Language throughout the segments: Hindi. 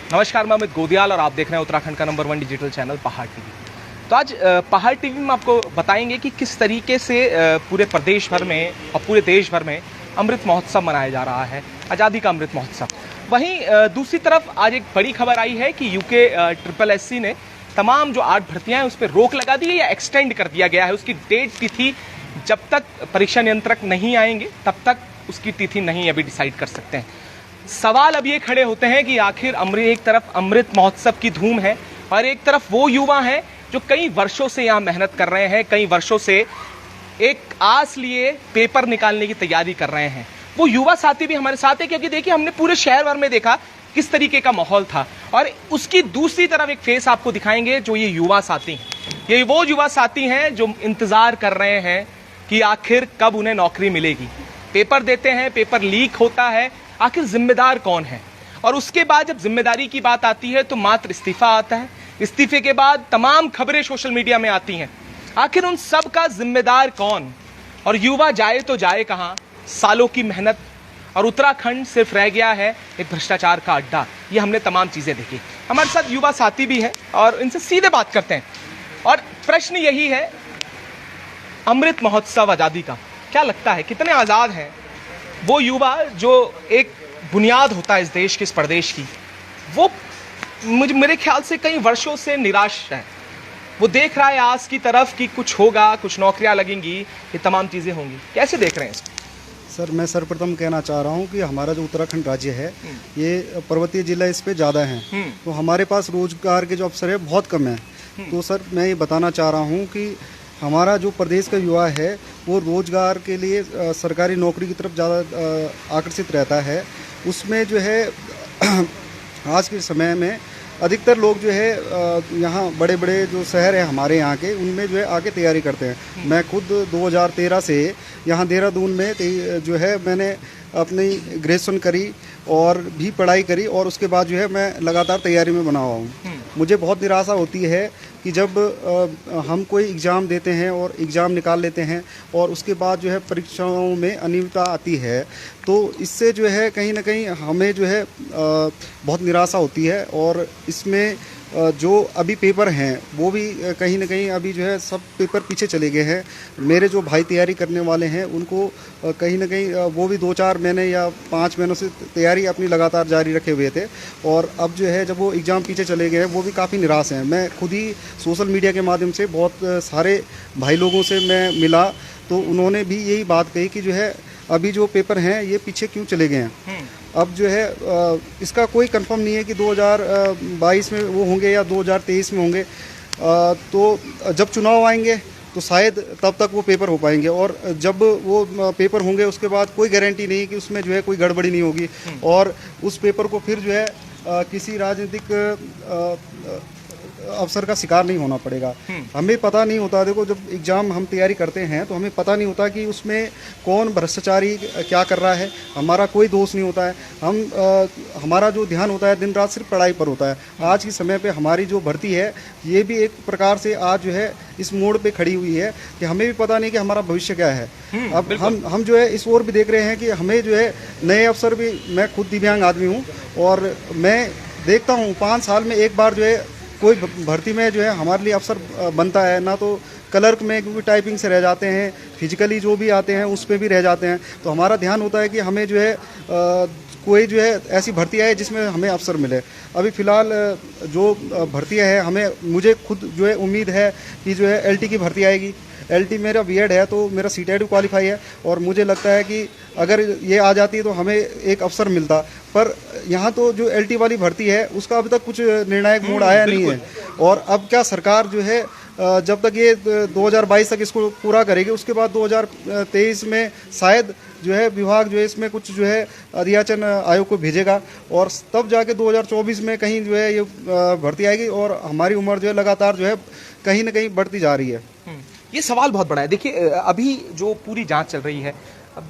नमस्कार, मैं अमित गोदियाल और आप देख रहे हैं उत्तराखंड का नंबर 1 डिजिटल चैनल पहाड़ टीवी। तो आज पहाड़ टीवी में आपको बताएंगे कि किस तरीके से पूरे प्रदेश भर में और पूरे देश भर में अमृत महोत्सव मनाया जा रहा है, आज़ादी का अमृत महोत्सव। वहीं दूसरी तरफ आज एक बड़ी खबर आई है कि यूके SSC ने तमाम जो 8 भर्तियां हैं उस पर रोक लगा दी है या एक्सटेंड कर दिया गया है। उसकी डेट तिथि जब तक परीक्षा नियंत्रक नहीं आएंगे तब तक उसकी तिथि नहीं अभी डिसाइड कर सकते हैं। सवाल अब ये खड़े होते हैं कि आखिर एक तरफ अमृत महोत्सव की धूम है और एक तरफ वो युवा हैं जो कई वर्षों से यहाँ मेहनत कर रहे हैं, कई वर्षों से एक आस लिए पेपर निकालने की तैयारी कर रहे हैं। वो युवा साथी भी हमारे साथ है, क्योंकि देखिए हमने पूरे शहर भर में देखा किस तरीके का माहौल था और उसकी दूसरी तरफ एक फेस आपको दिखाएंगे जो ये युवा साथी हैं। ये वो युवा साथी हैं जो इंतजार कर रहे हैं कि आखिर कब उन्हें नौकरी मिलेगी। पेपर देते हैं, पेपर लीक होता है, आखिर जिम्मेदार कौन है? और उसके बाद जब जिम्मेदारी की बात आती है तो मात्र इस्तीफा आता है। इस्तीफे के बाद तमाम खबरें सोशल मीडिया में आती हैं। आखिर उन सब का जिम्मेदार कौन? और युवा जाए तो जाए कहां? सालों की मेहनत और उत्तराखंड सिर्फ रह गया है एक भ्रष्टाचार का अड्डा। ये हमने तमाम चीजें देखी। हमारे साथ युवा साथी भी हैं और इनसे सीधे बात करते हैं। और प्रश्न यही है, अमृत महोत्सव आजादी का क्या लगता है, कितने आजाद हैं वो युवा जो एक बुनियाद होता है इस देश की, इस प्रदेश की? वो मेरे ख्याल से कई वर्षों से निराश है। वो देख रहा है आस की तरफ कि कुछ होगा, कुछ नौकरियां लगेंगी, ये तमाम चीजें होंगी। कैसे देख रहे हैं इसको? सर, मैं सर्वप्रथम कहना चाह रहा हूँ कि हमारा जो उत्तराखंड राज्य है ये पर्वतीय जिला इस पे ज़्यादा हैं, तो हमारे पास रोजगार के जो अवसर है बहुत कम है। तो सर मैं ये बताना चाह रहा हूँ कि हमारा जो प्रदेश का युवा है वो रोजगार के लिए सरकारी नौकरी की तरफ ज़्यादा आकर्षित रहता है। उसमें जो है आज के समय में अधिकतर लोग जो है यहाँ बड़े बड़े जो शहर हैं हमारे यहाँ के, उनमें जो है आके तैयारी करते हैं। मैं खुद 2013 से यहाँ देहरादून में जो है मैंने अपनी ग्रेजुएशन करी और भी पढ़ाई करी और उसके बाद जो है मैं लगातार तैयारी में बना हुआ हूँ। मुझे बहुत निराशा होती है कि जब हम कोई एग्ज़ाम देते हैं और एग्ज़ाम निकाल लेते हैं और उसके बाद जो है परीक्षाओं में अनियमितता आती है, तो इससे जो है कहीं ना कहीं हमें जो है बहुत निराशा होती है। और इसमें जो अभी पेपर हैं वो भी कहीं ना कहीं अभी जो है सब पेपर पीछे चले गए हैं। मेरे जो भाई तैयारी करने वाले हैं उनको कहीं ना कहीं वो भी 2-4 महीने या 5 महीनों से तैयारी अपनी लगातार जारी रखे हुए थे और अब जो है जब वो एग्ज़ाम पीछे चले गए हैं वो भी काफ़ी निराश हैं। मैं खुद ही सोशल मीडिया के माध्यम से बहुत सारे भाई लोगों से मैं मिला, तो उन्होंने भी यही बात कही कि जो है अभी जो पेपर हैं ये पीछे क्यों चले गए हैं। अब जो है इसका कोई कंफर्म नहीं है कि 2022 में वो होंगे या 2023 में होंगे। तो जब चुनाव आएंगे तो शायद तब तक वो पेपर हो पाएंगे और जब वो पेपर होंगे उसके बाद कोई गारंटी नहीं कि उसमें जो है कोई गड़बड़ी नहीं होगी और उस पेपर को फिर जो है किसी राजनीतिक अवसर का शिकार नहीं होना पड़ेगा। हमें पता नहीं होता, देखो जब एग्ज़ाम हम तैयारी करते हैं तो हमें पता नहीं होता कि उसमें कौन भ्रष्टाचारी क्या कर रहा है। हमारा कोई दोष नहीं होता है। हमारा जो ध्यान होता है दिन रात सिर्फ पढ़ाई पर होता है। आज के समय पे हमारी जो भर्ती है ये भी एक प्रकार से आज जो है इस मोड़ पे खड़ी हुई है कि हमें भी पता नहीं कि हमारा भविष्य क्या है। अब हम जो है इस ओर भी देख रहे हैं कि हमें जो है नए अवसर भी, मैं खुद दिव्यांग आदमी हूँ और मैं देखता हूँ 5 साल में एक बार जो है कोई भर्ती में जो है हमारे लिए अवसर बनता है। ना तो क्लर्क में क्योंकि टाइपिंग से रह जाते हैं, फिजिकली जो भी आते हैं उस पर भी रह जाते हैं। तो हमारा ध्यान होता है कि हमें जो है कोई जो है ऐसी भर्ती आए जिसमें हमें अवसर मिले। अभी फ़िलहाल जो भर्तियाँ हैं मुझे खुद जो है उम्मीद है कि जो है LT की भर्ती आएगी। LT मेरा B.Ed है तो मेरा CTET भी क्वालिफाई है और मुझे लगता है कि अगर ये आ जाती तो हमें एक अवसर मिलता। पर यहाँ तो जो LT वाली भर्ती है उसका अभी तक कुछ निर्णायक मोड़ आया नहीं है। और अब क्या सरकार जो है जब तक ये 2022 तक इसको पूरा करेगी उसके बाद 2023 में शायद जो है विभाग जो है इसमें कुछ जो है अध्याचन आयोग को भेजेगा और तब जाके 2024 में कहीं जो है ये भर्ती आएगी और हमारी उम्र जो है लगातार जो है कहीं ना कहीं बढ़ती जा रही है। ये सवाल बहुत बड़ा है। देखिए अभी जो पूरी जांच चल रही है,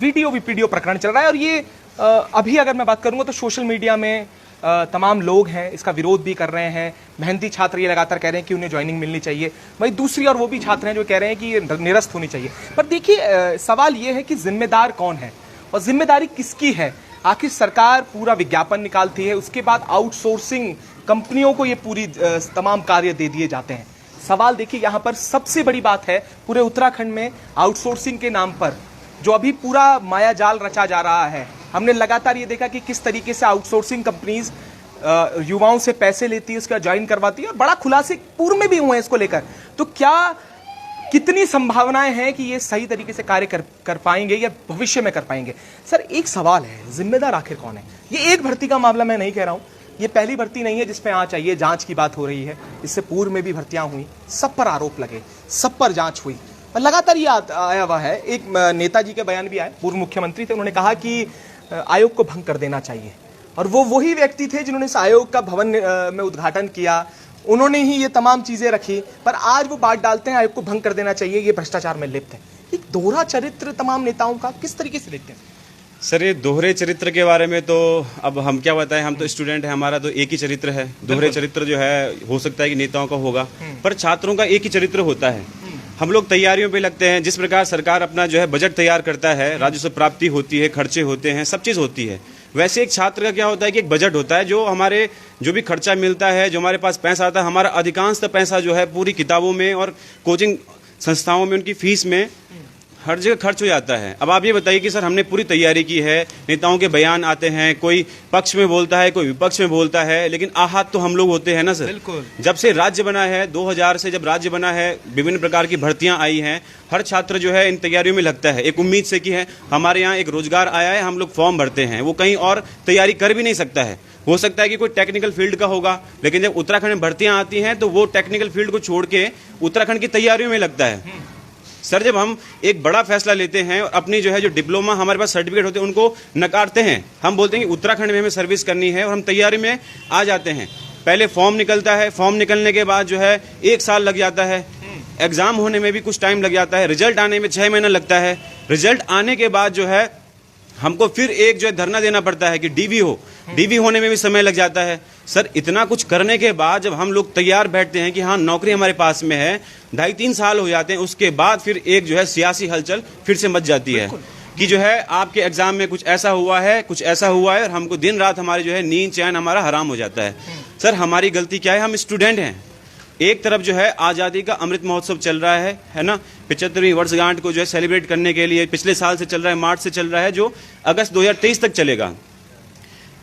वीडियो वीडियो प्रकरण चल रहा है और ये अभी अगर मैं बात करूंगा तो सोशल मीडिया में तमाम लोग हैं इसका विरोध भी कर रहे हैं। मेहनती छात्र ये लगातार कह रहे हैं कि उन्हें ज्वाइनिंग मिलनी चाहिए। वहीं दूसरी और वो भी छात्र हैं जो कह रहे हैं कि ये निरस्त होनी चाहिए। पर देखिए सवाल ये है कि जिम्मेदार कौन है और जिम्मेदारी किसकी है? आखिर सरकार पूरा विज्ञापन निकालती है, उसके बाद आउटसोर्सिंग कंपनियों को ये पूरी तमाम कार्य दे दिए जाते हैं। सवाल देखिए यहाँ पर सबसे बड़ी बात है, पूरे उत्तराखंड में आउटसोर्सिंग के नाम पर जो अभी पूरा मायाजाल रचा जा रहा है, हमने लगातार ये देखा कि किस तरीके से आउटसोर्सिंग कंपनीज युवाओं से पैसे लेती है, उसका ज्वाइन करवाती है, और बड़ा खुलासे पूर्व में भी हुए हैं इसको लेकर। तो क्या कितनी संभावनाएं हैं कि ये सही तरीके से कार्य कर पाएंगे या भविष्य में कर पाएंगे? सर, एक सवाल है, जिम्मेदार आखिर कौन है? ये एक भर्ती का मामला मैं नहीं कह रहा हूं, ये पहली भर्ती नहीं है जिसमें आज चाहिए जांच की बात हो रही है। इससे पूर्व में भी भर्तियां हुई, सब पर आरोप लगे, सब पर जांच हुई, और लगातार ये आया हुआ है। एक नेताजी के बयान भी आए, पूर्व मुख्यमंत्री थे, उन्होंने कहा कि आयोग को भंग कर देना चाहिए, और वो वही व्यक्ति थे जिन्होंने इस आयोग का भवन में उद्घाटन किया, उन्होंने ही ये तमाम चीजें रखी, पर आज वो बात डालते हैं आयोग को भंग कर देना चाहिए, ये भ्रष्टाचार में लिप्त है। एक दोहरा चरित्र तमाम नेताओं का, किस तरीके से देखते हैं? सर, ये दोहरे चरित्र के बारे में तो अब हम क्या बताएं, हम तो स्टूडेंट हैं, हमारा तो एक ही चरित्र है। दोहरे चरित्र जो है हो सकता है कि नेताओं का होगा, पर छात्रों का एक ही चरित्र होता है। हम लोग तैयारियों पे लगते हैं, जिस प्रकार सरकार अपना जो है बजट तैयार करता है, राजस्व प्राप्ति होती है, खर्चे होते हैं, सब चीज़ होती है, वैसे एक छात्र का क्या होता है कि एक बजट होता है, जो हमारे जो भी खर्चा मिलता है, जो हमारे पास पैसा आता है, हमारा अधिकांश पैसा जो है पूरी किताबों में और कोचिंग संस्थाओं में उनकी फीस में हर जगह खर्च हो जाता है। अब आप ये बताइए कि सर हमने पूरी तैयारी की है, नेताओं के बयान आते हैं, कोई पक्ष में बोलता है, कोई विपक्ष में बोलता है, लेकिन आहत तो हम लोग होते हैं ना सर। बिल्कुल। जब से राज्य बना है, 2000 से जब राज्य बना है, विभिन्न प्रकार की भर्तियां आई हैं, हर छात्र जो है इन तैयारियों में लगता है, एक उम्मीद से कि है हमारे यहाँ एक रोजगार आया है, हम लोग फॉर्म भरते हैं, वो कहीं और तैयारी कर भी नहीं सकता है। हो सकता है कि कोई टेक्निकल फील्ड का होगा, लेकिन जब उत्तराखंड में भर्तियां आती हैं तो वो टेक्निकल फील्ड को छोड़ के उत्तराखंड की तैयारियों में लगता है। सर, जब हम एक बड़ा फैसला लेते हैं और अपनी जो है जो डिप्लोमा हमारे पास सर्टिफिकेट होते हैं उनको नकारते हैं, हम बोलते हैं कि उत्तराखंड में हमें सर्विस करनी है, और हम तैयारी में आ जाते हैं। पहले फॉर्म निकलता है, फॉर्म निकलने के बाद जो है 1 साल लग जाता है, एग्जाम होने में भी कुछ टाइम लग जाता है, रिजल्ट आने में 6 महीना लगता है, रिजल्ट आने के बाद जो है हमको फिर एक जो है धरना देना पड़ता है कि डीवी हो, डीवी होने में भी समय लग जाता है। सर, इतना कुछ करने के बाद जब हम लोग तैयार बैठते हैं कि हाँ नौकरी हमारे पास में है, 2.5-3 साल हो जाते हैं, उसके बाद फिर एक जो है सियासी हलचल फिर से मच जाती है कि जो है आपके एग्जाम में कुछ ऐसा हुआ है, कुछ ऐसा हुआ है, और हमको दिन रात हमारी जो है नींद चैन हमारा हराम हो जाता है। सर, हमारी गलती क्या है? हम स्टूडेंट हैं। एक तरफ जो है आज़ादी का अमृत महोत्सव चल रहा है ना, 75वीं वर्षगांठ को जो है सेलिब्रेट करने के लिए पिछले साल से चल रहा है, मार्च से चल रहा है, जो अगस्त 2023 तक चलेगा।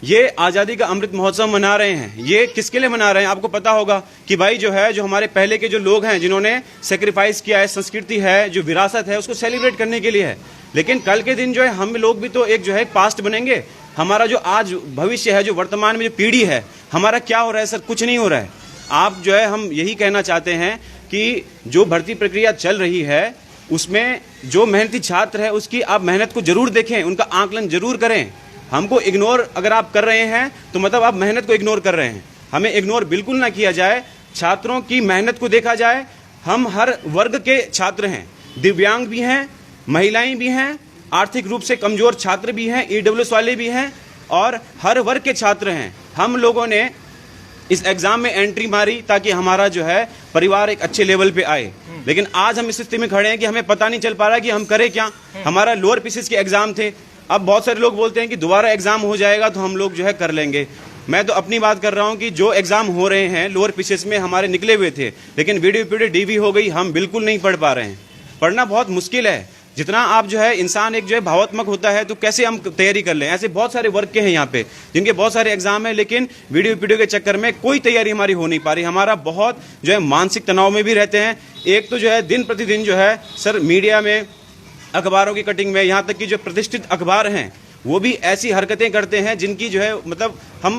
ये आज़ादी का अमृत महोत्सव मना रहे हैं, ये किसके लिए मना रहे हैं? आपको पता होगा कि भाई जो है, जो हमारे पहले के जो लोग हैं जिन्होंने सेक्रीफाइस किया है, संस्कृति है, जो विरासत है, उसको सेलिब्रेट करने के लिए है। लेकिन कल के दिन जो है हम लोग भी तो एक जो है पास्ट बनेंगे। हमारा जो आज भविष्य है, जो वर्तमान में जो पीढ़ी है, हमारा क्या हो रहा है? सर, कुछ नहीं हो रहा है। आप जो है, हम यही कहना चाहते हैं कि जो भर्ती प्रक्रिया चल रही है उसमें जो मेहनती छात्र है उसकी आप मेहनत को जरूर देखें, उनका आकलन जरूर करें। हमको इग्नोर अगर आप कर रहे हैं तो मतलब आप मेहनत को इग्नोर कर रहे हैं। हमें इग्नोर बिल्कुल ना किया जाए, छात्रों की मेहनत को देखा जाए। हम हर वर्ग के छात्र हैं, दिव्यांग भी हैं, महिलाएं भी हैं, आर्थिक रूप से कमजोर छात्र भी हैं, ईडब्ल्यूएस वाले भी हैं, और हर वर्ग के छात्र हैं। हम लोगों ने इस एग्जाम में एंट्री मारी ताकि हमारा जो है परिवार एक अच्छे लेवल पे आए, लेकिन आज हम इस स्थिति में खड़े हैं कि हमें पता नहीं चल पा रहा कि हम करें क्या। हमारा लोअर पीसीस के एग्जाम थे, अब बहुत सारे लोग बोलते हैं कि दोबारा एग्जाम हो जाएगा तो हम लोग जो है कर लेंगे। मैं तो अपनी बात कर रहा हूं कि जो एग्जाम हो रहे हैं लोअर पीसीस में हमारे निकले हुए थे, लेकिन वीडियो डीवी हो गई, हम बिल्कुल नहीं पढ़ पा रहे हैं। पढ़ना बहुत मुश्किल है। जितना आप जो है इंसान एक जो है भावात्मक होता है तो कैसे हम तैयारी कर लें। ऐसे बहुत सारे वर्ग के हैं यहाँ पे जिनके बहुत सारे एग्जाम है, लेकिन वीडियो के चक्कर में कोई तैयारी हमारी हो नहीं पा रही। हमारा बहुत जो है मानसिक तनाव में भी रहते हैं। एक तो जो है दिन प्रतिदिन जो है सर मीडिया में, अखबारों की कटिंग में, यहाँ तक कि जो प्रतिष्ठित अखबार हैं वो भी ऐसी हरकतें करते हैं जिनकी जो है मतलब हम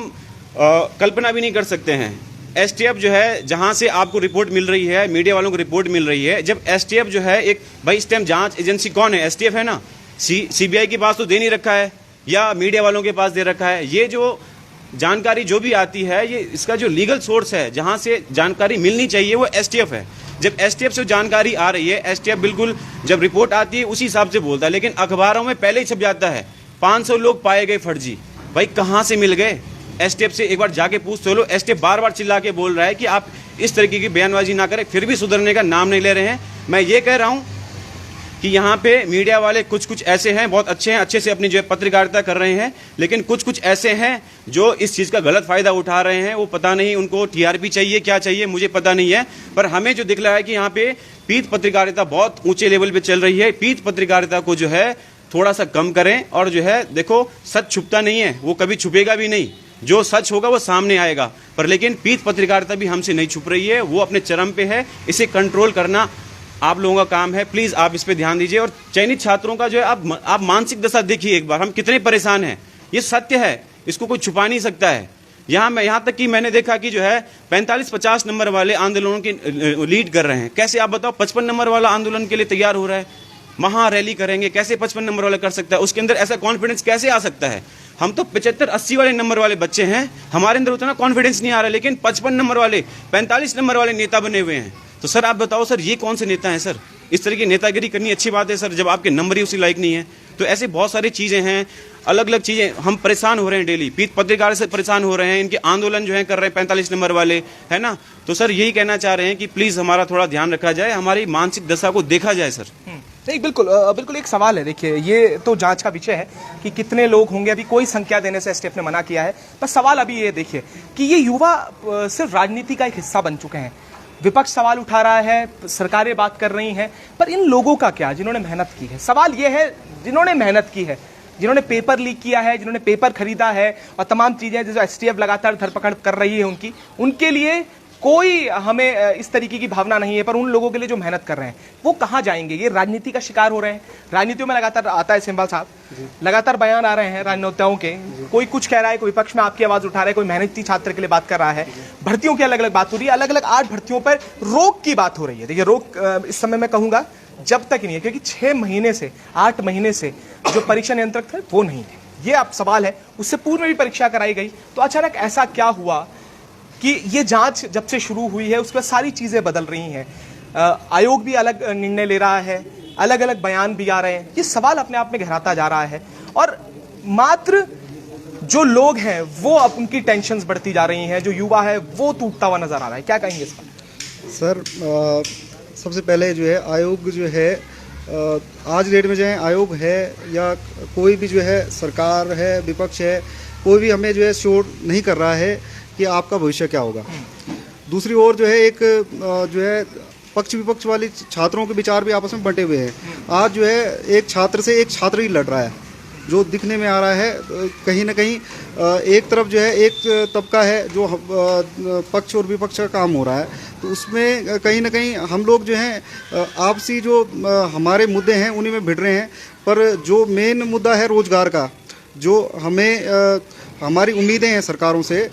कल्पना भी नहीं कर सकते हैं। एसटीएफ जो है जहां से आपको रिपोर्ट मिल रही है, मीडिया वालों को रिपोर्ट मिल रही है, जब एसटीएफ जो है एक भाई इस टाइम जांच एजेंसी कौन है? एसटीएफ है ना। सीबीआई के पास तो दे नहीं रखा है या मीडिया वालों के पास दे रखा है। ये जो जानकारी जो भी आती है, ये इसका जो लीगल सोर्स है जहां से जानकारी मिलनी चाहिए वो एसटीएफ है। जब एसटीएफ से जानकारी आ रही है, एसटीएफ बिल्कुल जब रिपोर्ट आती है उसी हिसाब से बोलता है, लेकिन अखबारों में पहले ही छप जाता है 500 लोग पाए गए फर्जी। भाई कहाँ से मिल गए? एसटीएफ से एक बार जाके पूछ तो लो। एसटीएफ बार बार चिल्ला के बोल रहा है कि आप इस तरीके की बयानबाजी ना करें, फिर भी सुधरने का नाम नहीं ले रहे हैं। मैं ये कह रहा हूं कि यहाँ पे मीडिया वाले कुछ कुछ ऐसे हैं, बहुत अच्छे हैं, अच्छे से अपनी जो है पत्रकारिता कर रहे हैं, लेकिन कुछ कुछ ऐसे हैं जो इस चीज़ का गलत फायदा उठा रहे हैं। वो पता नहीं उनको टीआरपी चाहिए, क्या चाहिए मुझे पता नहीं है, पर हमें जो दिख रहा है कि यहाँ पे पीठ पत्रकारिता बहुत ऊंचे लेवल पे चल रही है। पीठ पत्रकारिता को जो है थोड़ा सा कम करें, और जो है देखो सच छुपता नहीं है, वो कभी छुपेगा भी नहीं, जो सच होगा वो सामने आएगा, पर लेकिन पीठ पत्रकारिता भी हमसे नहीं छुप रही है, वो अपने चरम पे है। इसे कंट्रोल करना आप लोगों का काम है, प्लीज आप इस पे ध्यान दीजिए। और चयनित छात्रों का जो है आप मानसिक दशा देखिए एक बार, हम कितने परेशान हैं, ये सत्य है, इसको कोई छुपा नहीं सकता है। यहाँ तक कि मैंने देखा कि जो है 45-50 नंबर वाले आंदोलनों की लीड कर रहे हैं। कैसे आप बताओ 55 नंबर वाला आंदोलन के लिए तैयार हो रहा है, महा रैली करेंगे, कैसे 55 नंबर वाला कर सकता है? उसके अंदर ऐसा कॉन्फिडेंस कैसे आ सकता है? हम तो 75-80 वाले नंबर वाले बच्चे हैं, हमारे अंदर उतना कॉन्फिडेंस नहीं आ रहा, लेकिन 55 नंबर वाले 45 नंबर वाले नेता बने हुए हैं। तो सर आप बताओ सर, ये कौन से नेता हैं सर? इस तरह की नेतागिरी करनी अच्छी बात है सर, जब आपके नंबर ही उसी लायक नहीं है? तो ऐसे बहुत सारी चीजें हैं, अलग अलग चीजें, हम परेशान हो रहे हैं डेली, पीठ पत्रकार से परेशान हो रहे हैं, इनके आंदोलन जो है कर रहे हैं 45 नंबर वाले, है ना? तो सर यही कहना चाह रहे हैं कि प्लीज हमारा थोड़ा ध्यान रखा जाए, हमारी मानसिक दशा को देखा जाए सर। नहीं, बिल्कुल बिल्कुल एक सवाल है। देखिए, ये तो जांच का विषय है कि कितने लोग होंगे, अभी कोई संख्या देने से एसटीएफ ने मना किया है, पर सवाल अभी ये देखिए कि ये युवा सिर्फ राजनीति का एक हिस्सा बन चुके हैं। विपक्ष सवाल उठा रहा है, सरकारें बात कर रही हैं, पर इन लोगों का क्या, जिन्होंने मेहनत की है? सवाल ये है, जिन्होंने मेहनत की है, जिन्होंने पेपर लीक किया है, जिन्होंने पेपर खरीदा है और तमाम चीजें जो एसटीएफ लगातार धरपकड़ कर रही है उनके लिए कोई हमें इस तरीके की भावना नहीं है, पर उन लोगों के लिए जो मेहनत कर रहे हैं वो कहां जाएंगे? ये राजनीति का शिकार हो रहे हैं। राजनीतियों में लगातार आता है सिंबल साहब, लगातार बयान आ रहे हैं राजनेताओं के, कोई कुछ कह रहा है, कोई विपक्ष में आपकी आवाज उठा रहा है, कोई मेहनती छात्र के लिए बात कर रहा है, भर्तियों की अलग अलग बात हो रही है, अलग अलग 8 भर्तियों पर रोक की बात हो रही है। देखिए, रोक इस समय मैं कहूंगा जब तक नहीं है, क्योंकि 6 महीने से 8 महीने से जो परीक्षा नियंत्रक थे वो नहीं थे। ये आप सवाल है, उससे पूर्व में भी परीक्षा कराई गई, तो अचानक ऐसा क्या हुआ कि ये जांच जब से शुरू हुई है उसके बाद सारी चीजें बदल रही हैं। आयोग भी अलग निर्णय ले रहा है, अलग अलग बयान भी आ रहे हैं, ये सवाल अपने आप में गहराता जा रहा है, और मात्र जो लोग हैं वो अब उनकी टेंशन्स बढ़ती जा रही हैं, जो युवा है वो टूटता हुआ नजर आ रहा है। क्या कहेंगे इस पर? सर सबसे पहले जो है आयोग जो है आज डेट में जो है आयोग है या कोई भी जो है सरकार है, विपक्ष है, कोई भी हमें जो है श्योर नहीं कर रहा है कि आपका भविष्य क्या होगा। दूसरी ओर जो है एक जो है पक्ष विपक्ष वाली छात्रों के विचार भी आपस में बंटे हुए हैं। आज जो है एक छात्र से एक छात्र ही लड़ रहा है, जो दिखने में आ रहा है कहीं ना कहीं एक तरफ जो है एक तबका है जो पक्ष और विपक्ष का काम हो रहा है, तो उसमें कहीं ना कहीं हम लोग जो हैं आपसी जो हमारे मुद्दे हैं उन्हीं में भिड़ रहे हैं। पर जो मेन मुद्दा है रोजगार का, जो हमें हमारी उम्मीदें हैं सरकारों से,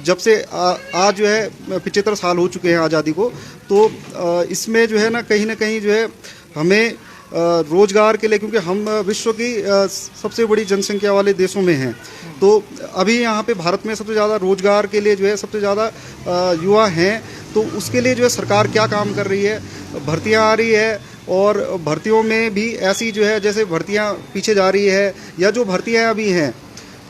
जब से आज जो है 75 साल हो चुके हैं आज़ादी को, तो इसमें जो है ना कहीं जो है हमें रोजगार के लिए, क्योंकि हम विश्व की सबसे बड़ी जनसंख्या वाले देशों में हैं, तो अभी यहाँ पे भारत में सबसे ज़्यादा रोजगार के लिए जो है सबसे ज़्यादा युवा हैं, तो उसके लिए जो है सरकार क्या काम कर रही है? भर्तियाँ आ रही है, और भर्तियों में भी ऐसी जो है जैसे भर्तियाँ पीछे जा रही है, या जो भर्तियाँ अभी हैं,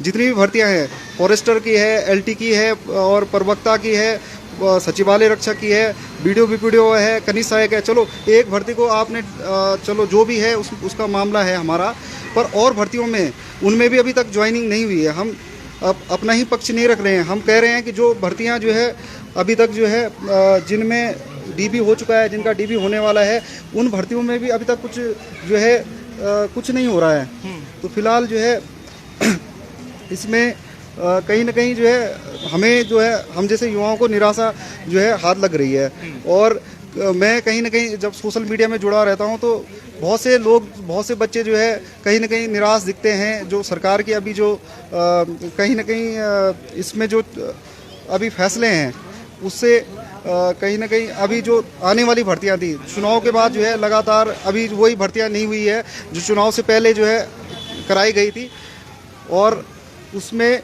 जितनी भी भर्तियां हैं, फॉरेस्टर की है, एलटी की है, और प्रवक्ता की है, सचिवालय रक्षक की है, बीडीओ बीपीडीओ है, खनिज सहायक है, चलो एक भर्ती को आपने चलो जो भी है उसका मामला है हमारा, पर और भर्तियों में उनमें भी अभी तक ज्वाइनिंग नहीं हुई है। हम अपना ही पक्ष नहीं रख रहे हैं, हम कह रहे हैं कि जो भर्तियां जो है अभी तक जो है जिनमें डीबी हो चुका है, जिनका डीबी होने वाला है, उन भर्तियों में भी अभी तक कुछ जो है कुछ नहीं हो रहा है। तो फिलहाल जो है इसमें कहीं ना कहीं जो है हमें जो है हम जैसे युवाओं को निराशा जो है हाथ लग रही है। और मैं कहीं ना कहीं जब सोशल मीडिया में जुड़ा रहता हूं तो बहुत से लोग, बहुत से बच्चे जो है कहीं ना कहीं निराश दिखते हैं। जो सरकार की अभी जो कहीं ना कहीं इसमें जो अभी फैसले हैं उससे कहीं ना कहीं अभी जो आने वाली भर्तियां थी चुनाव के बाद जो है लगातार अभी वही भर्तियां नहीं हुई है जो चुनाव से पहले जो है कराई गई थी, और उसमें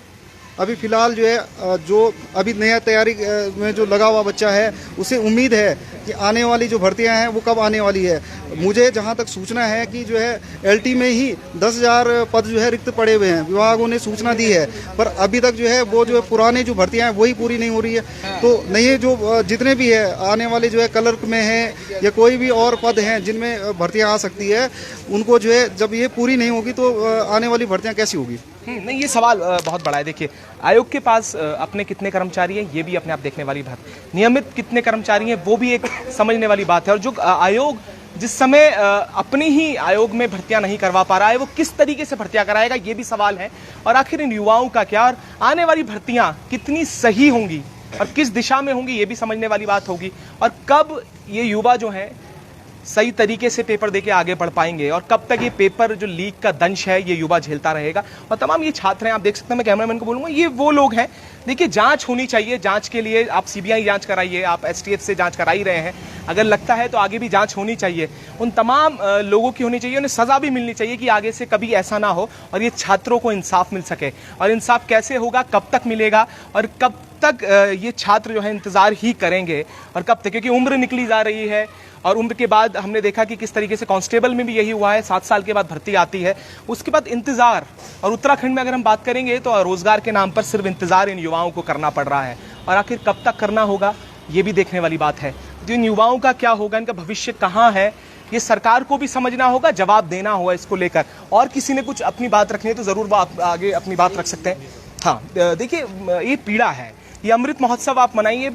अभी फिलहाल जो है जो अभी नया तैयारी में जो लगा हुआ बच्चा है उसे उम्मीद है कि आने वाली जो भर्तियां हैं वो कब आने वाली है। मुझे जहां तक सूचना है कि जो है एलटी में ही 10,000 पद जो है रिक्त पड़े हुए हैं, विभागों ने सूचना दी है, पर अभी तक जो है वो जो पुराने जो भर्तियां हैं वही पूरी नहीं हो रही है। तो नए जो जितने भी है आने वाले जो है क्लर्क में है या कोई भी और पद हैं जिनमें भर्तियां आ सकती है, उनको जो है जब ये पूरी नहीं होगी तो आने वाली भर्तियां कैसी होगी। नहीं, ये सवाल बहुत बड़ा है। देखिए, आयोग के पास अपने कितने कर्मचारी हैं ये भी अपने आप देखने वाली बात, नियमित कितने कर्मचारी हैं वो भी एक समझने वाली बात है। और जो आयोग जिस समय अपनी ही आयोग में भर्तियां नहीं करवा पा रहा है, वो किस तरीके से भर्तियां कराएगा ये भी सवाल है। और आखिर इन युवाओं का क्या, और आने वाली भर्तियां कितनी सही होंगी और किस दिशा में होंगी ये भी समझने वाली बात होगी। और कब ये युवा जो हैं सही तरीके से पेपर देके आगे बढ़ पाएंगे और कब तक ये पेपर जो लीक का दंश है ये युवा झेलता रहेगा। और तमाम ये छात्र हैं, आप देख सकते हैं, मैं कैमरामैन को बोलूंगा, ये वो लोग हैं। देखिए, जांच होनी चाहिए, जांच के लिए आप सीबीआई जांच कराइए, आप एसटीएफ से जांच करा ही रहे हैं, अगर लगता है तो आगे भी जांच होनी चाहिए। उन तमाम लोगों की होनी चाहिए, उन्हें सजा भी मिलनी चाहिए कि आगे से कभी ऐसा ना हो और ये छात्रों को इंसाफ मिल सके। और इंसाफ कैसे होगा, कब तक मिलेगा और कब तक ये छात्र जो है इंतजार ही करेंगे और कब तक, क्योंकि उम्र निकली जा रही है और उम्र के बाद हमने देखा कि किस तरीके से कांस्टेबल में भी यही हुआ है, 7 साल के बाद भर्ती आती है, उसके बाद इंतजार। और उत्तराखंड में अगर हम बात करेंगे तो रोजगार के नाम पर सिर्फ इंतजार इन युवाओं को करना पड़ रहा है और आखिर कब तक करना होगा ये भी देखने वाली बात है। तो इन युवाओं का क्या होगा, इनका भविष्य कहाँ है, ये सरकार को भी समझना होगा, जवाब देना होगा इसको लेकर। और किसी ने कुछ अपनी बात रखनी है तो जरूर आप आगे अपनी बात रख सकते हैं। हाँ, देखिए, ये पीड़ा है, ये अमृत महोत्सव आप मनाइए,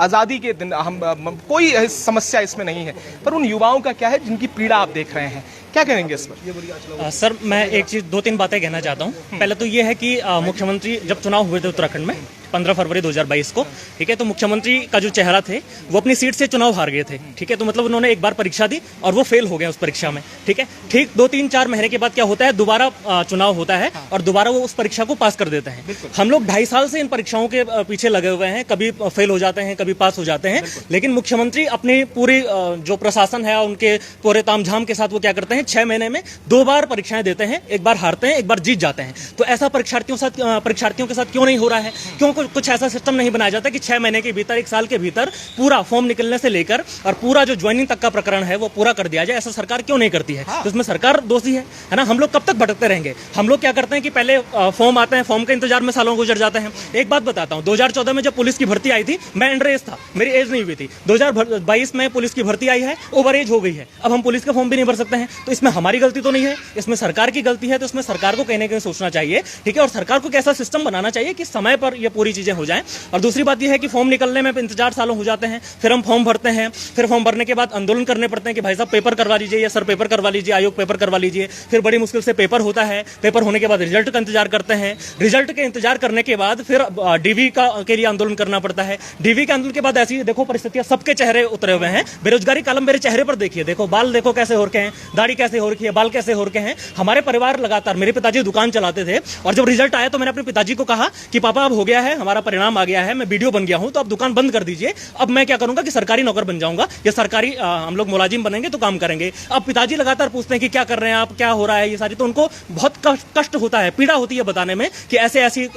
आज़ादी के दिन, हम कोई समस्या इसमें नहीं है, पर उन युवाओं का क्या है जिनकी पीड़ा आप देख रहे हैं, क्या कहेंगे इस पर? सर, मैं एक चीज़ 2-3 बातें कहना चाहता हूँ। पहले तो ये है कि मुख्यमंत्री जब चुनाव हुए थे उत्तराखंड में 15 फरवरी 2022 को, ठीक है, तो मुख्यमंत्री का जो चेहरा थे वो अपनी सीट से चुनाव हार गए थे, ठीक है। तो मतलब उन्होंने एक बार परीक्षा दी और वो फेल हो गए उस परीक्षा में, ठीक है। ठीक 2-3-4 महीने के बाद क्या होता है, दोबारा चुनाव होता है और दोबारा वो उस परीक्षा को पास कर देते हैं। हम लोग 2.5 साल से इन परीक्षाओं के पीछे लगे हुए हैं, कभी फेल हो जाते हैं, कभी पास हो जाते हैं, लेकिन मुख्यमंत्री अपनी पूरी जो प्रशासन है उनके पूरे तामझाम के साथ वो क्या करते हैं, 6 महीने में 2 बार परीक्षाएं देते हैं, एक बार हारते हैं, एक बार जीत जाते हैं। तो ऐसा परीक्षार्थियों के साथ क्यों नहीं हो रहा है? क्यों कुछ ऐसा सिस्टम नहीं बनाया जाता कि 6 महीने के भीतर, 1 साल के भीतर पूरा फॉर्म निकलने से लेकर और पूरा जो ज्वाइनिंग तक का प्रकरण है वो पूरा कर दिया जाए? ऐसा सरकार क्यों नहीं करती है? तो इसमें सरकार दोषी है ना। हम लोग कब तक भटकते रहेंगे? हम लोग क्या करते हैं कि पहले फॉर्म आते हैं, फॉर्म के इंतजार में सालों गुजर जाते हैं। एक बात बताता हूं, 2014 में जब पुलिस की भर्ती आई थी, मैं अंडर एज था, मेरी एज नहीं हुई थी। 2022 में पुलिस की भर्ती आई है, ओवर एज हो गई है, अब हम पुलिस का फॉर्म भी नहीं भर सकते हैं। तो इसमें हमारी गलती तो नहीं है, इसमें सरकार की गलती है। तो इसमें सरकार को कहने के सोचना चाहिए, ठीक है, और सरकार को कैसा सिस्टम बनाना चाहिए कि समय पर ये पूरी चीजें हो जाएं। और दूसरी बात यह है कि फॉर्म निकलने में इंतजार सालों हो जाते हैं, फिर हम फॉर्म भरते हैं, फिर फॉर्म भरने के बाद आंदोलन करने पड़ते हैं कि भाई साहब पेपर करवा लीजिए या सर पेपर करवा लीजिए, आयोग पेपर करवा लीजिए। फिर बड़ी मुश्किल से पेपर होता है, पेपर होने के बाद रिजल्ट का इंतजार करते हैं, रिजल्ट के इंतजार करने के बाद फिर डीवी के लिए आंदोलन करना पड़ता है। डीवी के आंदोलन के बाद ऐसी देखो परिस्थितियां, सबके चेहरे उतरे हुए हैं, बेरोजगारी कलम मेरे चेहरे पर देखिए, देखो बाल देखो कैसे हो रखे हैं, दाढ़ी कैसे हो रखी है, बाल कैसे हो रखे हैं। हमारे परिवार लगातार, मेरे पिताजी दुकान चलाते थे और जब रिजल्ट आया तो मैंने अपने पिताजी को कहा कि पापा अब हो गया है, हमारा परिणाम आ गया है, मैं वीडियो बन गया हूं, तो अब दुकान बंद कर दीजिए, अब मैं क्या करूंगा कि सरकारी नौकर बन जाऊंगा या सरकारी हम लोग मुलाजिम बनेंगे तो काम करेंगे। अब पिताजी लगातार पूछते हैं कि क्या कर रहे हैं आप, क्या हो रहा है, ये सारी, तो उनको बहुत कष्ट होता है, पीड़ा होती है बताने में कि ऐसे ऐसी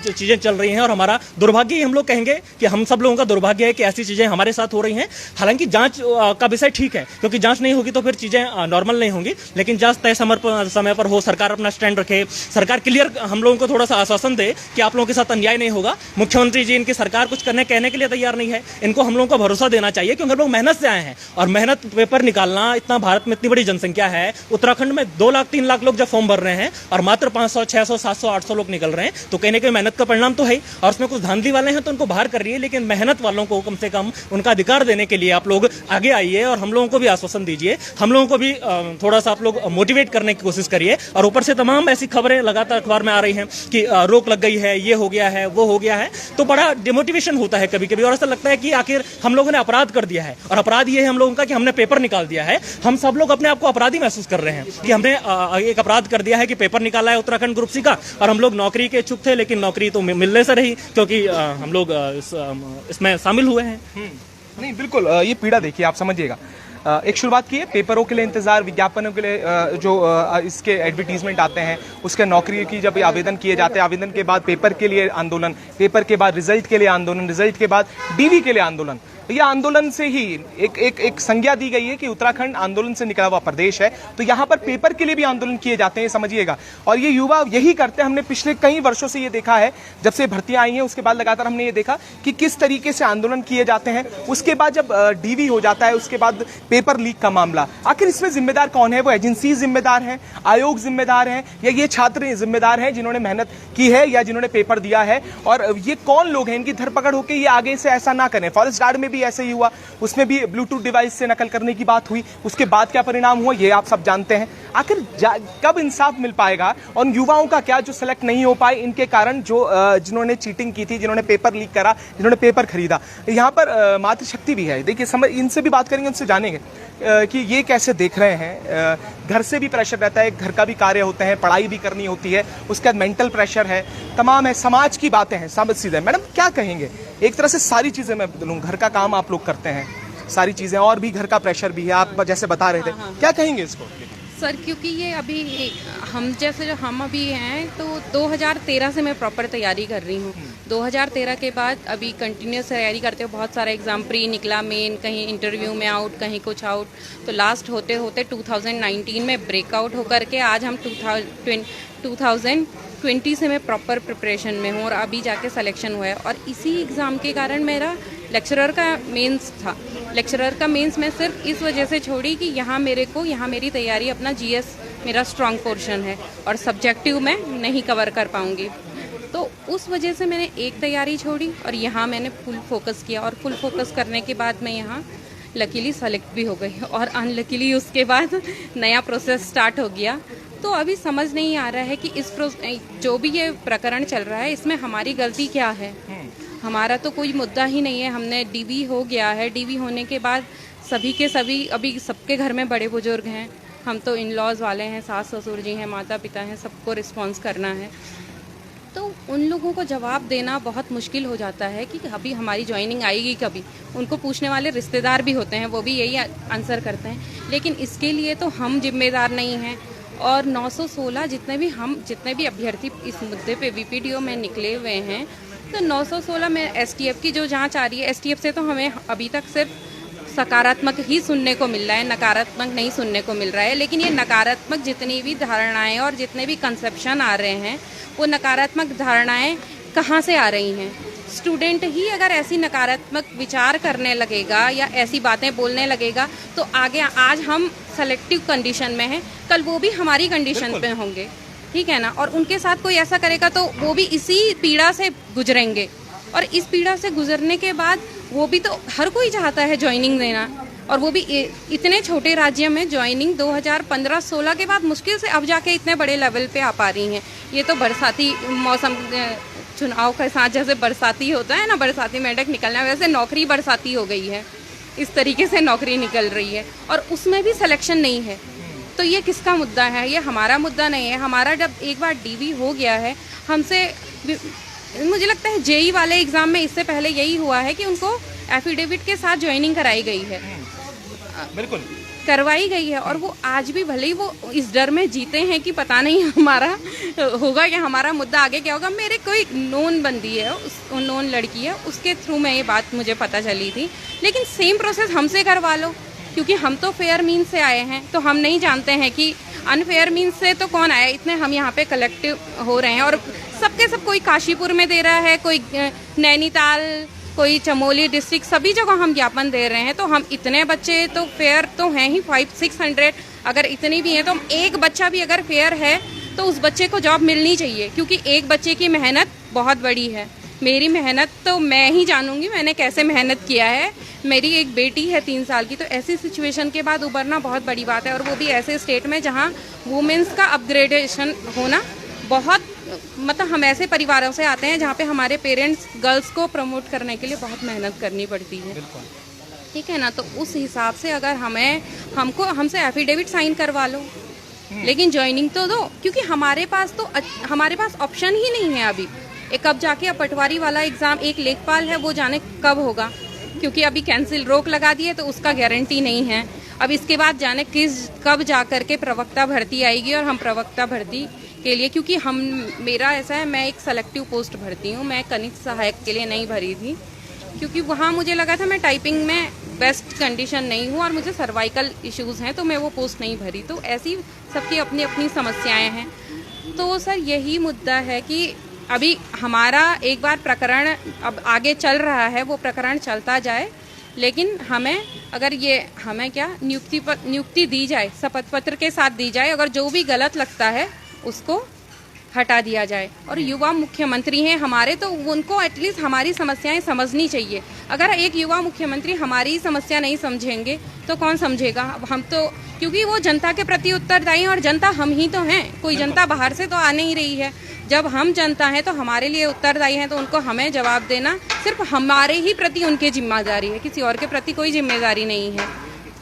चीजें चल रही हैं। और हमारा दुर्भाग्य ही हम लोग कहेंगे कि हम सब लोगों का दुर्भाग्य है कि ऐसी चीजें हमारे साथ हो रही हैं। हालांकि जांच का विषय ठीक है, क्योंकि जांच नहीं होगी तो फिर चीजें नॉर्मल नहीं होंगी, लेकिन जांच तय समय पर हो, सरकार अपना स्टैंड रखे, सरकार क्लियर हम लोगों को थोड़ा सा आश्वासन दे कि आप लोगों के साथ अन्याय नहीं होगा। मुख्यमंत्री जी, इनकी सरकार कुछ कहने के लिए तैयार नहीं है, इनको हम लोगों को भरोसा देना चाहिए क्योंकि हम लोग मेहनत से आए हैं और मेहनत पेपर निकालना, इतना भारत में इतनी बड़ी जनसंख्या है, उत्तराखंड में 2 लाख 3 लाख लोग जब फॉर्म भर रहे हैं और मात्र 500 600 700 800 लोग निकल रहे हैं, तो कहने के मेहनत का परिणाम तो है ही। और उसमें कुछ धांधली वाले हैं तो उनको बाहर कर रही है, लेकिन मेहनत वालों को कम से कम उनका अधिकार देने के लिए आप लोग आगे आइए और हम लोगों को भी आश्वासन दीजिए, हम लोगों को भी थोड़ा सा आप लोग मोटिवेट करने की कोशिश करिए। और ऊपर से तमाम ऐसी खबरें लगातार अखबार में आ रही हैं कि रोक लग गई है, ये हो गया है, वो हो गया है, तो बड़ा डिमोटिवेशन होता है कभी कभी और ऐसा लगता है कि आखिर हम लोगों ने अपराध कर दिया है। और अपराध ये है हम लोगों का कि हमने पेपर निकाल दिया है। हम सब लोग अपने आप को अपराधी महसूस कर रहे हैं कि हमने एक अपराध कर दिया है कि पेपर निकाला है उत्तराखंड ग्रुप सी का और हम लोग नौकरी के इच्छुक थे, लेकिन नौकरी तो मिलने से रही क्योंकि हम लोग इसमें शामिल हुए हैं। नहीं, बिल्कुल, ये पीड़ा देखिए, आप समझिएगा। एक शुरुआत की है, पेपरों के लिए इंतजार, विज्ञापनों के लिए जो इसके एडवर्टीजमेंट आते हैं, उसके नौकरी की जब आवेदन किए जाते हैं, आवेदन के बाद पेपर के लिए आंदोलन, पेपर के बाद रिजल्ट के लिए आंदोलन, रिजल्ट के बाद डीवी के लिए आंदोलन। यह आंदोलन से ही एक संज्ञा दी गई है कि उत्तराखंड आंदोलन से निकला हुआ प्रदेश है, तो यहाँ पर पेपर के लिए भी आंदोलन किए जाते हैं, समझिएगा। और ये युवा यही करते हैं। हमने पिछले कई वर्षों से ये देखा है, जब से भर्तियां आई हैं उसके बाद लगातार हमने ये देखा कि किस तरीके से आंदोलन किए जाते हैं। उसके बाद जब डीवी हो जाता है, उसके बाद पेपर लीक का मामला, आखिर इसमें जिम्मेदार कौन है? वो एजेंसी जिम्मेदार है, आयोग जिम्मेदार है, या ये छात्र जिम्मेदार हैं जिन्होंने मेहनत की है या जिन्होंने पेपर दिया है? और ये कौन लोग हैं, इनकी धरपकड़ होकर ये आगे से ऐसा ना करें। फॉरेस्ट गार्ड में भी ऐसे ही हुआ, उसमें भी ब्लूटूथ डिवाइस से नकल करने की बात हुई, उसके बाद क्या परिणाम हुआ ये आप सब जानते हैं। आखिर कब इंसाफ मिल पाएगा? और युवाओं का क्या जो सेलेक्ट नहीं हो पाए इनके कारण, जो जिन्होंने चीटिंग की थी, जिन्होंने पेपर लीक करा, जिन्होंने पेपर खरीदा। यहाँ पर मातृशक्ति भी है, देखिए समझ, इनसे भी बात करेंगे, उनसे जानेंगे कि ये कैसे देख रहे हैं। घर से भी प्रेशर रहता है, घर का भी कार्य होते हैं, पढ़ाई भी करनी होती है, उसके बाद मेंटल प्रेशर है, तमाम है, समाज की बातें हैं, समझ सीधे। मैडम क्या कहेंगे? एक तरह से सारी चीज़ें मैं बदलूँ, घर का काम आप लोग करते हैं, सारी चीज़ें, और भी घर का प्रेशर भी है, आप जैसे बता रहे थे, क्या कहेंगे इसको? सर क्योंकि ये अभी हम अभी हैं तो 2013 से मैं प्रॉपर तैयारी कर रही हूँ। 2013 के बाद अभी कंटिन्यूस तैयारी करते हो, बहुत सारा एग्ज़ाम प्री निकला, मेन, कहीं इंटरव्यू में आउट, कहीं कुछ आउट, तो लास्ट होते होते 2019 में ब्रेकआउट होकर के आज हम 2020 से मैं प्रॉपर प्रिपरेशन में हूँ और अभी जाके सिलेक्शन हुआ है। और इसी एग्ज़ाम के कारण मेरा लेक्चरर का मेंस था। लेक्चरर का मेंस मैं सिर्फ इस वजह से छोड़ी कि यहाँ मेरी तैयारी, अपना जीएस मेरा स्ट्रॉन्ग पोर्शन है और सब्जेक्टिव मैं नहीं कवर कर पाऊँगी, तो उस वजह से मैंने एक तैयारी छोड़ी और यहाँ मैंने फुल फोकस किया। और फुल फोकस करने के बाद मैं यहाँ लकीली सेलेक्ट भी हो गई और अनलकीली उसके बाद नया प्रोसेस स्टार्ट हो गया। तो अभी समझ नहीं आ रहा है कि जो भी ये प्रकरण चल रहा है इसमें हमारी गलती क्या है। हमारा तो कोई मुद्दा ही नहीं है, हमने डीवी हो गया है, डीवी होने के बाद सभी के सभी, अभी सबके घर में बड़े बुजुर्ग हैं, हम तो इन लॉज वाले हैं, सास ससुर जी हैं, माता पिता हैं, सबको रिस्पॉन्स करना है, तो उन लोगों को जवाब देना बहुत मुश्किल हो जाता है कि अभी हमारी ज्वाइनिंग आएगी कभी। उनको पूछने वाले रिश्तेदार भी होते हैं, वो भी यही आंसर करते हैं, लेकिन इसके लिए तो हम जिम्मेदार नहीं हैं। और 916 जितने भी अभ्यर्थी इस मुद्दे पे वीपीडीओ में निकले हुए हैं, तो 916 में एसटीएफ की जो जांच आ रही है, एसटीएफ से तो हमें अभी तक सिर्फ सकारात्मक ही सुनने को मिल रहा है, नकारात्मक नहीं सुनने को मिल रहा है। लेकिन ये नकारात्मक जितनी भी धारणाएं और जितने भी कंसेप्शन आ रहे हैं, वो नकारात्मक धारणाएं कहाँ से आ रही हैं? स्टूडेंट ही अगर ऐसी नकारात्मक विचार करने लगेगा या ऐसी बातें बोलने लगेगा, तो आगे, आज हम सेलेक्टिव कंडीशन में हैं, कल वो भी हमारी कंडीशन पे होंगे, ठीक है ना? और उनके साथ कोई ऐसा करेगा तो वो भी इसी पीड़ा से गुजरेंगे, और इस पीड़ा से गुजरने के बाद वो भी, तो हर कोई चाहता है ज्वाइनिंग देना, और वो भी इतने छोटे राज्य में ज्वाइनिंग 2015-16 के बाद मुश्किल से अब जाके इतने बड़े लेवल पे आ पा रही हैं। ये तो बरसाती मौसम, चुनाव के साथ जैसे बरसाती होता है ना, बरसाती मेंढक निकलना, वैसे नौकरी बरसाती हो गई है, इस तरीके से नौकरी निकल रही है, और उसमें भी सिलेक्शन नहीं है। तो ये किसका मुद्दा है? ये हमारा मुद्दा नहीं है। हमारा जब एक बार डीवी हो गया है, हमसे, मुझे लगता है जेई वाले एग्ज़ाम में इससे पहले यही हुआ है कि उनको एफिडेविट के साथ ज्वाइनिंग कराई गई है, बिल्कुल करवाई गई है, और वो आज भी भले ही वो इस डर में जीते हैं कि पता नहीं हमारा होगा या हमारा मुद्दा आगे क्या होगा। मेरे कोई नोन बंदी है, नोन लड़की है, उसके थ्रू में ये बात मुझे पता चली थी। लेकिन सेम प्रोसेस हमसे करवा लो, क्योंकि हम तो फेयर मीन से आए हैं, तो हम नहीं जानते हैं कि अनफेयर मीन से तो कौन आया। इतने हम यहाँ पे कलेक्टिव हो रहे हैं, और सबके सब, कोई काशीपुर में दे रहा है, कोई नैनीताल, कोई चमोली डिस्ट्रिक्ट, सभी जगह हम ज्ञापन दे रहे हैं। तो हम इतने बच्चे तो फेयर तो हैं ही, 500-600 अगर इतनी भी हैं, तो एक बच्चा भी अगर फेयर है तो उस बच्चे को जॉब मिलनी चाहिए, क्योंकि एक बच्चे की मेहनत बहुत बड़ी है। मेरी मेहनत तो मैं ही जानूंगी मैंने कैसे मेहनत किया है। मेरी एक बेटी है 3 साल की, तो ऐसी सिचुएशन के बाद उभरना बहुत बड़ी बात है, और वो भी ऐसे स्टेट में जहाँ वुमेन्स का अपग्रेडेशन होना बहुत, मतलब हम ऐसे परिवारों से आते हैं जहाँ पे हमारे पेरेंट्स गर्ल्स को प्रमोट करने के लिए बहुत मेहनत करनी पड़ती है, ठीक है ना? तो उस हिसाब से अगर हमसे एफिडेविट साइन करवा लो, लेकिन ज्वाइनिंग तो दो, क्योंकि हमारे पास ऑप्शन ही नहीं है अभी। एक अब जाके पटवारी वाला एग्ज़ाम, एक लेखपाल है, वो जाने कब होगा, क्योंकि अभी कैंसिल, रोक लगा दी है, तो उसका गारंटी नहीं है। अब इसके बाद जाने कब जा करके प्रवक्ता भर्ती आएगी और हम प्रवक्ता भर्ती के लिए, क्योंकि मेरा ऐसा है, मैं एक सेलेक्टिव पोस्ट भरती हूँ, मैं कनिष्ठ सहायक के लिए नहीं भरी थी क्योंकि वहाँ मुझे लगा था मैं टाइपिंग में बेस्ट कंडीशन नहीं हूँ और मुझे सर्वाइकल इश्यूज़ हैं, तो मैं वो पोस्ट नहीं भरी। तो ऐसी सबकी अपनी अपनी समस्याएं हैं। तो सर यही मुद्दा है कि अभी हमारा एक बार प्रकरण अब आगे चल रहा है, वो प्रकरण चलता जाए, लेकिन हमें अगर ये हमें क्या नियुक्ति दी जाए, शपथ पत्र के साथ दी जाए, अगर जो भी गलत लगता है उसको हटा दिया जाए। और युवा मुख्यमंत्री हैं हमारे, तो उनको एटलीस्ट हमारी समस्याएं समझनी चाहिए। अगर एक युवा मुख्यमंत्री हमारी समस्या नहीं समझेंगे तो कौन समझेगा? हम तो, क्योंकि वो जनता के प्रति उत्तरदायी हैं और जनता हम ही तो हैं, कोई जनता बाहर से तो आ नहीं रही है। जब हम जनता हैं तो हमारे लिए उत्तरदायी हैं, तो उनको हमें जवाब देना सिर्फ हमारे ही प्रति उनकी जिम्मेदारी है, किसी और के प्रति कोई जिम्मेदारी नहीं है।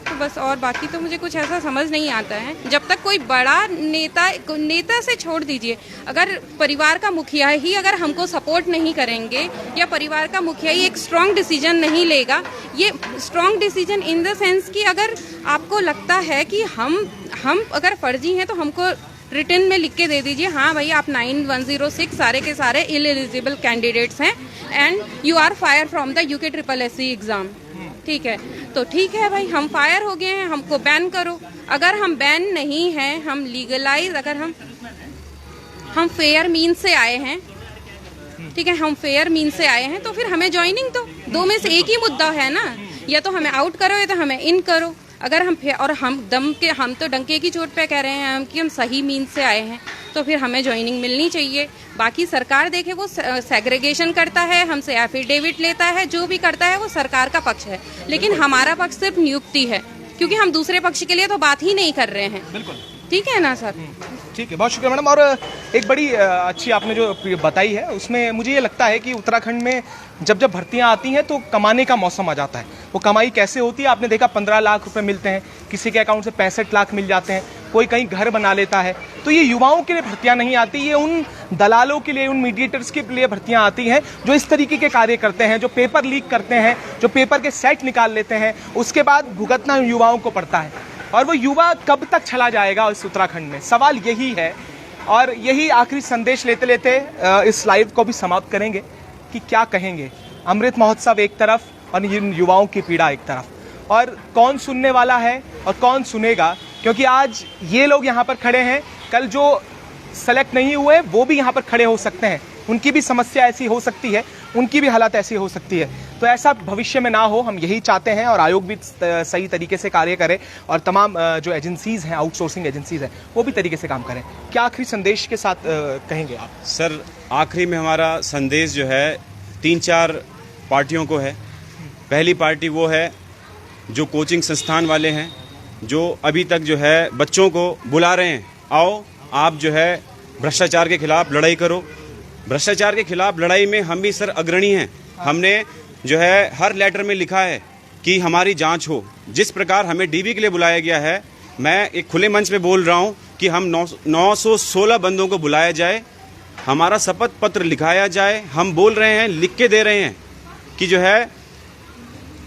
तो बस, और बाकी तो मुझे कुछ ऐसा समझ नहीं आता है। जब तक कोई बड़ा नेता से छोड़ दीजिए, अगर परिवार का मुखिया ही अगर हमको सपोर्ट नहीं करेंगे या परिवार का मुखिया ही एक स्ट्रॉन्ग डिसीजन नहीं लेगा, ये strong decision in the sense कि अगर आपको लगता है कि हम अगर फर्जी हैं तो हमको रिटर्न में लिख के दे दीजिए, हाँ भाई आप 9106 सारे के सारे इलिजिबल कैंडिडेट्स हैं and you are fire from the UKSSC exam. ठीक है, तो ठीक है भाई, हम फायर हो गए हैं, हमको बैन करो। अगर हम बैन नहीं हैं, हम लीगलाइज, अगर हम फेयर मीन से आए हैं, ठीक है, हम फेयर मीन से आए हैं, तो फिर हमें ज्वाइनिंग दो में से एक ही मुद्दा है ना, या तो हमें आउट करो या तो हमें इन करो। अगर हम तो डंके की चोट पे कह रहे हैं कि हम सही मीन से आए हैं, तो फिर हमें ज्वाइनिंग मिलनी चाहिए। बाकी सरकार देखे, वो सेग्रीगेशन करता है, हमसे एफिडेविट लेता है, जो भी करता है वो सरकार का पक्ष है, लेकिन हमारा पक्ष सिर्फ नियुक्ति है, क्योंकि हम दूसरे पक्ष के लिए तो बात ही नहीं कर रहे हैं। बिल्कुल ठीक है ना सर? ठीक है, बहुत शुक्रिया मैडम। और एक बड़ी अच्छी आपने जो बताई है, उसमें मुझे ये लगता है कि उत्तराखंड में जब भर्तियां आती हैं तो कमाने का मौसम आ जाता है। वो कमाई कैसे होती है? आपने देखा 15 लाख रुपए मिलते हैं, किसी के अकाउंट से 65 लाख मिल जाते हैं, कोई कहीं घर बना लेता है। तो ये युवाओं के लिए भर्तियां नहीं आती, ये उन दलालों के लिए, उन मीडिएटर्स के लिए भर्तियां आती हैं जो इस तरीके के कार्य करते हैं, जो पेपर लीक करते हैं, जो पेपर के सेट निकाल लेते हैं, उसके बाद भुगतना युवाओं को पड़ता है। और वो युवा कब तक चला जाएगा इस उत्तराखंड में? सवाल यही है। और यही आखिरी संदेश लेते लेते इस लाइव को भी समाप्त करेंगे कि क्या कहेंगे। अमृत महोत्सव एक तरफ और इन युवाओं की पीड़ा एक तरफ, और कौन सुनने वाला है और कौन सुनेगा? क्योंकि आज ये लोग यहाँ पर खड़े हैं, कल जो सेलेक्ट नहीं हुए वो भी यहाँ पर खड़े हो सकते हैं, उनकी भी समस्या ऐसी हो सकती है, उनकी भी हालत ऐसी हो सकती है। तो ऐसा भविष्य में ना हो, हम यही चाहते हैं, और आयोग भी सही तरीके से कार्य करे और तमाम जो एजेंसीज हैं, आउटसोर्सिंग एजेंसीज हैं, वो भी तरीके से काम करें। क्या आखिरी संदेश के साथ कहेंगे आप? सर, आखिरी में हमारा संदेश जो है 3-4 पार्टियों को है। पहली पार्टी वो है जो कोचिंग संस्थान वाले हैं, जो अभी तक जो है बच्चों को बुला रहे हैं, आओ आप जो है भ्रष्टाचार के खिलाफ लड़ाई करो। भ्रष्टाचार के खिलाफ लड़ाई में हम भी सर अग्रणी हैं। हमने जो है हर लेटर में लिखा है कि हमारी जांच हो। जिस प्रकार हमें डीबी के लिए बुलाया गया है, मैं एक खुले मंच पे बोल रहा हूं कि हम 916 बंदों को बुलाया जाए, हमारा शपथ पत्र लिखाया जाए। हम बोल रहे हैं, लिख के दे रहे हैं कि जो है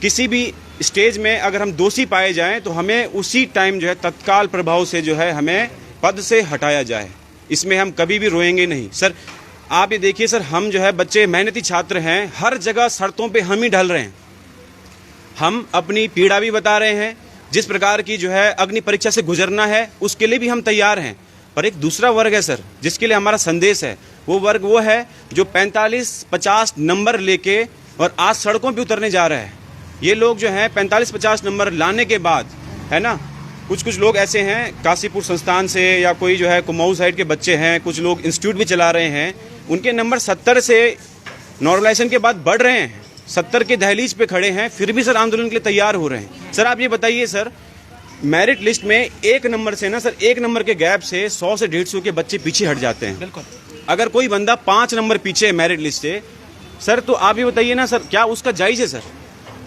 किसी भी स्टेज में अगर हम दोषी पाए जाएं तो हमें उसी टाइम जो है तत्काल प्रभाव से जो है हमें पद से हटाया जाए। इसमें हम कभी भी रोएंगे नहीं। सर, आप ये देखिए सर, हम जो है बच्चे मेहनती छात्र हैं, हर जगह शर्तों पे हम ही ढल रहे हैं। हम अपनी पीड़ा भी बता रहे हैं, जिस प्रकार की जो है अग्नि परीक्षा से गुजरना है उसके लिए भी हम तैयार हैं। पर एक दूसरा वर्ग है सर, जिसके लिए हमारा संदेश है, वो वर्ग वो है जो 45-50 नंबर लेके और आज सड़कों पे उतरने जा रहा है। ये लोग जो हैं 45-50 नंबर लाने के बाद, है ना, कुछ लोग ऐसे हैं काशीपुर संस्थान से या कोई जो है कुमाऊं साइड के बच्चे हैं, कुछ लोग इंस्टीट्यूट भी चला रहे हैं, उनके नंबर 70 से नॉर्मलाइजेशन के बाद बढ़ रहे हैं, 70 के दहलीज पे खड़े हैं, फिर भी सर आंदोलन के लिए तैयार हो रहे हैं। सर आप ये बताइए सर, मेरिट लिस्ट में 1 नंबर से ना सर, 1 नंबर के गैप से 100 से 150 के बच्चे पीछे हट जाते हैं। बिल्कुल। अगर कोई बंदा 5 नंबर पीछे है मेरिट लिस्ट से सर, तो आप ये बताइए ना सर, क्या उसका जायज़ है सर?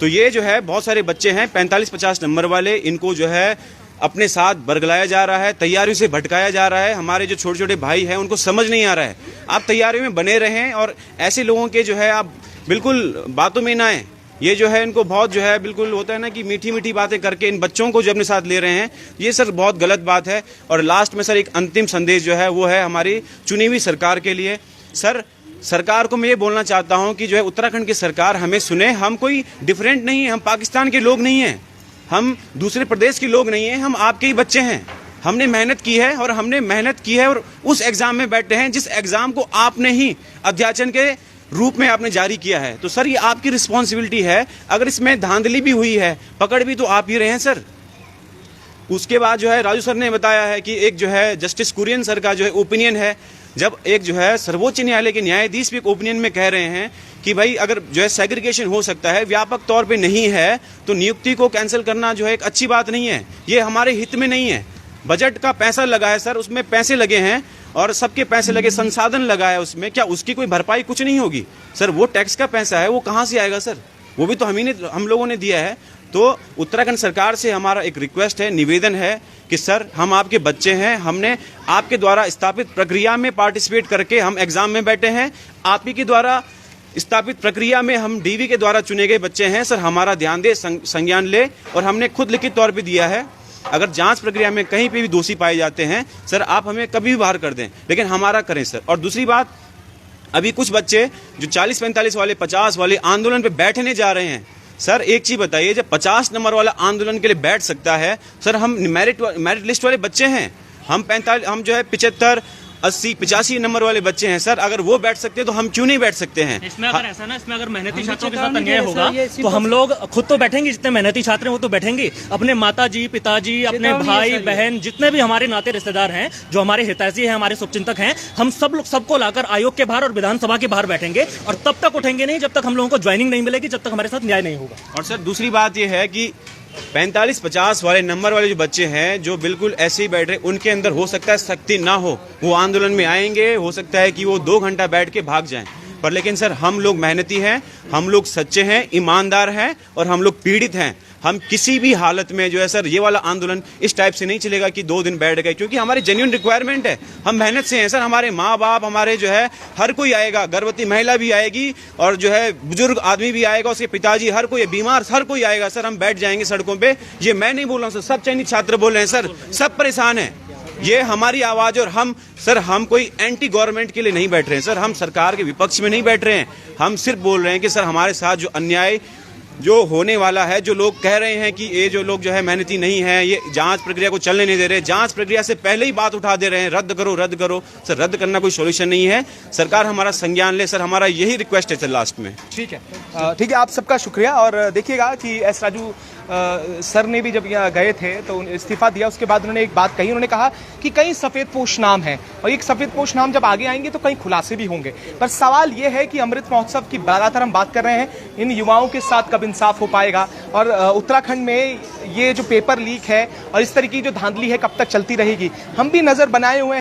तो ये जो है बहुत सारे बच्चे हैं 45-50 नंबर वाले, इनको जो है अपने साथ बरगलाया जा रहा है, तैयारियों से भटकाया जा रहा है। हमारे जो छोटे छोटे भाई हैं उनको समझ नहीं आ रहा है। आप तैयारियों में बने रहें और ऐसे लोगों के जो है आप बिल्कुल बातों में ना आए। ये जो है इनको बहुत जो है बिल्कुल होता है ना कि मीठी मीठी बातें करके इन बच्चों को जो अपने साथ ले रहे हैं, ये सर बहुत गलत बात है। और लास्ट में सर एक अंतिम संदेश जो है वो है हमारी चुनी हुई सरकार के लिए। सर सरकार को मैं ये बोलना चाहता हूँ कि जो है उत्तराखंड की सरकार हमें सुने। हम कोई डिफरेंट नहीं है, हम पाकिस्तान के लोग नहीं हैं, हम दूसरे प्रदेश के लोग नहीं हैं, हम आपके ही बच्चे हैं। हमने मेहनत की है और उस एग्जाम में बैठे हैं जिस एग्जाम को आपने ही अध्याचन के रूप में आपने जारी किया है। तो सर ये आपकी रिस्पॉन्सिबिलिटी है। अगर इसमें धांधली भी हुई है, पकड़ भी तो आप ही रहे हैं सर। उसके बाद जो है राजू सर ने बताया है कि एक जो है जस्टिस कुरियन सर का जो है ओपिनियन है, जब एक जो है सर्वोच्च न्यायालय के न्यायाधीश भी एक ओपिनियन में कह रहे हैं कि भाई अगर जो है सेग्रीगेशन हो सकता है, व्यापक तौर पे नहीं है, तो नियुक्ति को कैंसिल करना जो है एक अच्छी बात नहीं है, ये हमारे हित में नहीं है। बजट का पैसा लगा है सर, उसमें पैसे लगे हैं और सबके पैसे लगे, संसाधन लगा है उसमें, क्या उसकी कोई भरपाई कुछ नहीं होगी सर? वो टैक्स का पैसा है, वो कहाँ से आएगा सर? वो भी तो हम लोगों ने दिया है। तो उत्तराखंड सरकार से हमारा एक रिक्वेस्ट है, निवेदन है कि सर हम आपके बच्चे हैं, हमने आपके द्वारा स्थापित प्रक्रिया में पार्टिसिपेट करके हम एग्जाम में बैठे हैं, आप ही के द्वारा स्थापित प्रक्रिया में हम डीवी के द्वारा चुने गए बच्चे हैं। सर हमारा ध्यान दे, संज्ञान ले। और हमने खुद लिखित तौर पर दिया है, अगर जांच प्रक्रिया में कहीं पे भी दोषी पाए जाते हैं सर, आप हमें कभी भी बाहर कर दें, लेकिन हमारा करें सर। और दूसरी बात, अभी कुछ बच्चे जो 40-45 वाले, 50 वाले आंदोलन पे बैठने जा रहे हैं सर, एक चीज बताइए, जब 50 नंबर वाला आंदोलन के लिए बैठ सकता है सर, हम मेरिट लिस्ट वाले बच्चे हैं, हम 75, 80, 85 नंबर वाले बच्चे हैं सर, अगर वो बैठ सकते हैं तो हम क्यों नहीं बैठ सकते हैं? इसमें अगर ऐसा ना, इसमें अगर मेहनती छात्रों के साथ अन्याय होगा तो हम लोग खुद तो बैठेंगे, जितने मेहनती छात्र हैं वो तो बैठेंगे, अपने माताजी, पिताजी, अपने भाई बहन, जितने भी हमारे नाते रिश्तेदार हैं, जो हमारे हितैषी हैं, हमारे शुभचिंतक हैं, हम सब लोग सबको लाकर आयोग के बाहर और विधानसभा के बाहर बैठेंगे। और तब तक उठेंगे नहीं जब तक हम लोगों को ज्वाइनिंग नहीं मिलेगी, जब तक हमारे साथ न्याय नहीं होगा। और सर दूसरी बात यह है कि 45-50 वाले नंबर वाले जो बच्चे हैं जो बिल्कुल ऐसे ही बैठ रहे, उनके अंदर हो सकता है शक्ति ना हो, वो आंदोलन में आएंगे, हो सकता है कि वो 2 घंटा बैठ के भाग जाएं, पर लेकिन सर हम लोग मेहनती हैं, हम लोग सच्चे हैं, ईमानदार हैं और हम लोग पीड़ित हैं। हम किसी भी हालत में जो है सर ये वाला आंदोलन इस टाइप से नहीं चलेगा कि 2 दिन बैठ गए, क्योंकि हमारी जेन्युइन रिक्वायरमेंट है, हम मेहनत से हैं सर। हमारे माँ बाप, हमारे जो है हर कोई आएगा, गर्भवती महिला भी आएगी और जो है बुजुर्ग आदमी भी आएगा, उसके पिताजी, हर कोई बीमार, हर कोई आएगा सर। हम बैठ जाएंगे सड़कों पे, ये मैं नहीं बोल रहा हूँ सर, सब चयनित छात्र बोल रहे हैं सर, सब परेशान हैं, ये हमारी आवाज। और हम कोई एंटी गवर्नमेंट के लिए नहीं बैठ रहे हैं सर, हम सरकार के विपक्ष में नहीं बैठ रहे हैं, हम सिर्फ बोल रहे हैं कि सर हमारे साथ जो अन्याय जो होने वाला है, जो लोग कह रहे हैं कि ये जो लोग जो है मेहनती नहीं है, ये जांच प्रक्रिया को चलने नहीं दे रहे, जांच प्रक्रिया से पहले ही बात उठा दे रहे हैं, रद्द करो सर। रद्द करना कोई सॉल्यूशन नहीं है, सरकार हमारा संज्ञान ले सर, हमारा यही रिक्वेस्ट है सर लास्ट में। ठीक है, आप सबका शुक्रिया। और देखिएगा कि एस राजू सर ने भी जब यहाँ गए थे तो इस्तीफा दिया, उसके बाद उन्होंने एक बात कही, उन्होंने कहा कि कई सफ़ेद पोश नाम हैं और एक सफ़ेद पोश नाम जब आगे आएंगे तो कई खुलासे भी होंगे। पर सवाल ये है कि अमृत महोत्सव की लगातार हम बात कर रहे हैं, इन युवाओं के साथ कब इंसाफ हो पाएगा? और उत्तराखंड में ये जो पेपर लीक है और इस तरह की जो धांधली है कब तक चलती रहेगी? हम भी नज़र बनाए हुए